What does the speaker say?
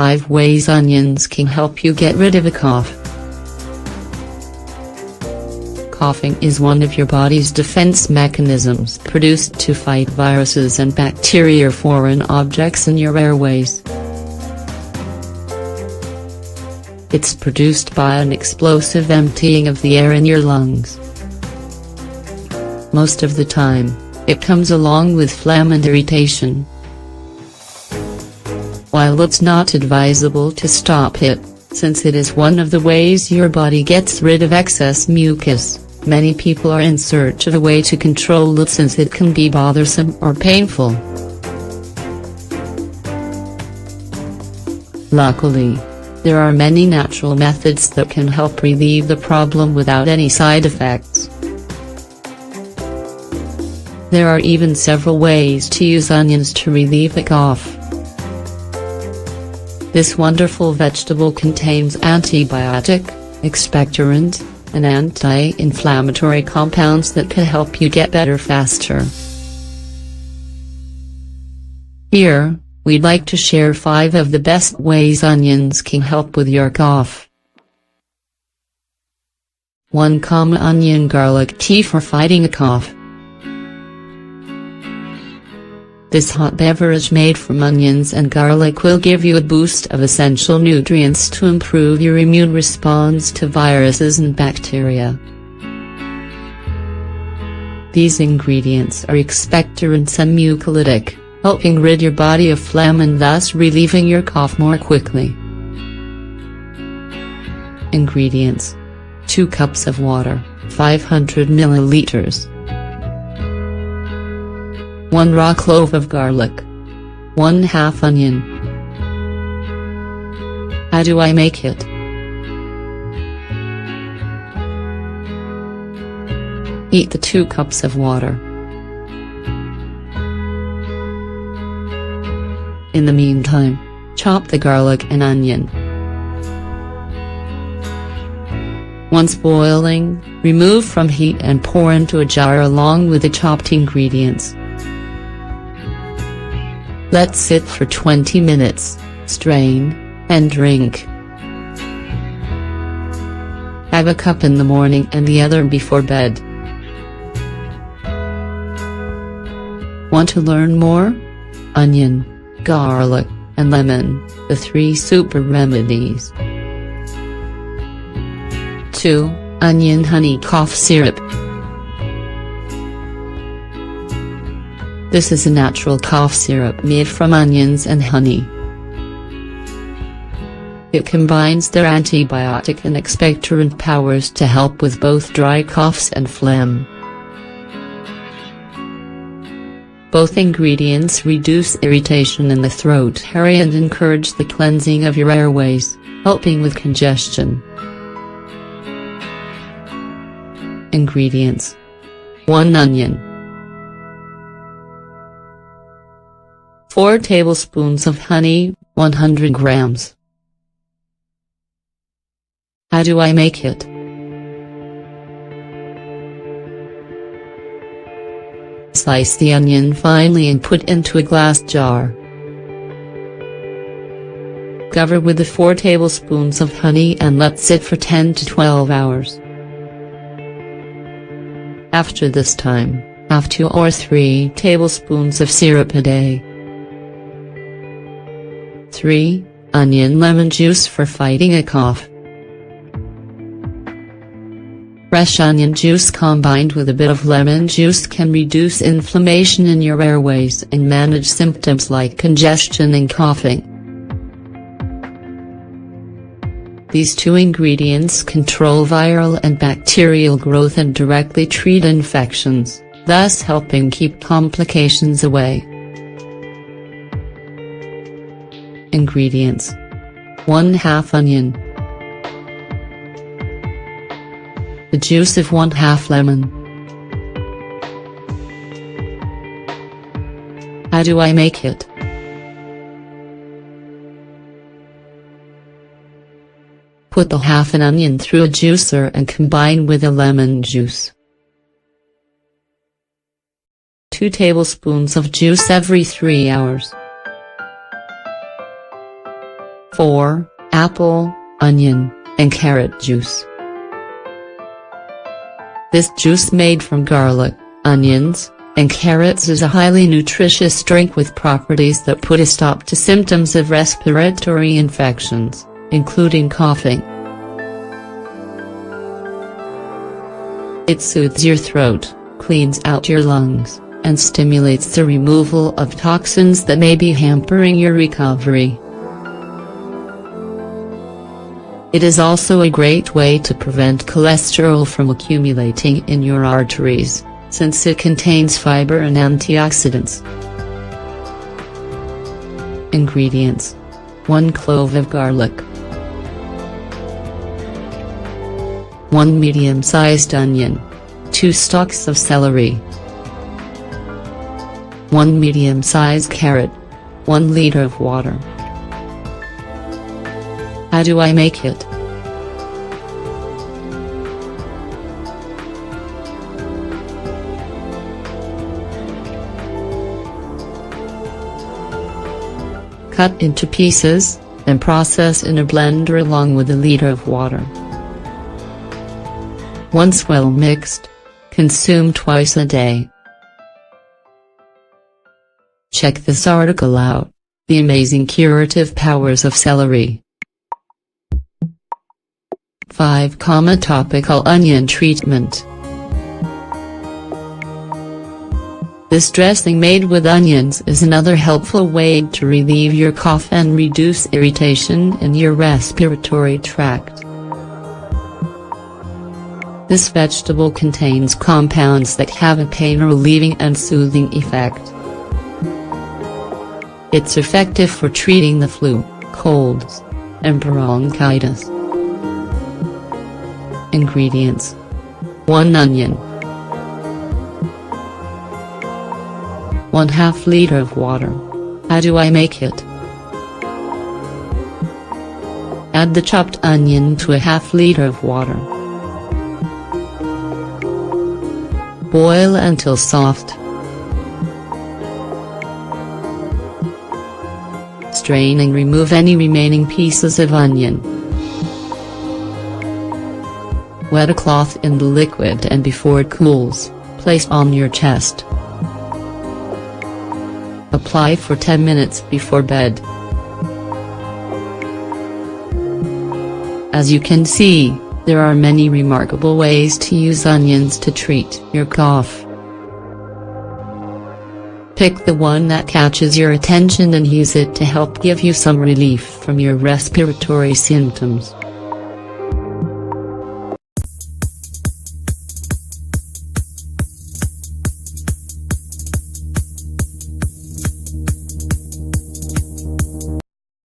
5 ways onions can help you get rid of a cough. Coughing is one of your body's defense mechanisms produced to fight viruses and bacteria or foreign objects in your airways. It's produced by an explosive emptying of the air in your lungs. Most of the time, it comes along with phlegm and irritation. While it's not advisable to stop it, since it is one of the ways your body gets rid of excess mucus, many people are in search of a way to control it since it can be bothersome or painful. Luckily, there are many natural methods that can help relieve the problem without any side effects. There are even several ways to use onions to relieve a cough. This wonderful vegetable contains antibiotic, expectorant, and anti-inflammatory compounds that can help you get better faster. Here, we'd like to share 5 of the best ways onions can help with your cough. 1. Onion garlic tea for fighting a cough. This hot beverage made from onions and garlic will give you a boost of essential nutrients to improve your immune response to viruses and bacteria. These ingredients are expectorants and mucolytic, helping rid your body of phlegm and thus relieving your cough more quickly. Ingredients: 2 cups of water, 500 milliliters. 1 raw clove of garlic. 1/2 onion. How do I make it? Heat the 2 cups of water. In the meantime, chop the garlic and onion. Once boiling, remove from heat and pour into a jar along with the chopped ingredients. Let sit for 20 minutes, strain, and drink. Have a cup in the morning and the other before bed. Want to learn more? Onion, garlic, and lemon, the 3 super remedies. 2. Onion honey cough syrup. This is a natural cough syrup made from onions and honey. It combines their antibiotic and expectorant powers to help with both dry coughs and phlegm. Both ingredients reduce irritation in the throat area and encourage the cleansing of your airways, helping with congestion. Ingredients: 1 onion, 4 tablespoons of honey, 100 grams. How do I make it? Slice the onion finely and put into a glass jar. Cover with the 4 tablespoons of honey and let sit for 10 to 12 hours. After this time, have 2 or 3 tablespoons of syrup a day. 3. Onion lemon juice for fighting a cough. Fresh onion juice combined with a bit of lemon juice can reduce inflammation in your airways and manage symptoms like congestion and coughing. These 2 ingredients control viral and bacterial growth and directly treat infections, thus helping keep complications away. Ingredients: 1/2 onion, the juice of 1/2 lemon. How do I make it? Put the half an onion through a juicer and combine with the lemon juice. 2 tablespoons of juice every 3 hours. 4. Apple, onion, and carrot juice. This juice made from garlic, onions, and carrots is a highly nutritious drink with properties that put a stop to symptoms of respiratory infections, including coughing. It soothes your throat, cleans out your lungs, and stimulates the removal of toxins that may be hampering your recovery. It is also a great way to prevent cholesterol from accumulating in your arteries, since it contains fiber and antioxidants. Ingredients: 1 clove of garlic, 1 medium-sized onion, 2 stalks of celery, 1 medium-sized carrot, 1 liter of water. How do I make it? Cut into pieces, and process in a blender along with a liter of water. Once well mixed, consume twice a day. Check this article out: The Amazing Curative Powers of Celery. 5. Topical onion treatment. This dressing made with onions is another helpful way to relieve your cough and reduce irritation in your respiratory tract. This vegetable contains compounds that have a pain-relieving and soothing effect. It's effective for treating the flu, colds, and bronchitis. Ingredients: 1 onion, 1/2 liter of water. How do I make it? Add the chopped onion to a 1/2 liter of water. Boil until soft. Strain and remove any remaining pieces of onion. Wet a cloth in the liquid and before it cools, place on your chest. Apply for 10 minutes before bed. As you can see, there are many remarkable ways to use onions to treat your cough. Pick the one that catches your attention and use it to help give you some relief from your respiratory symptoms.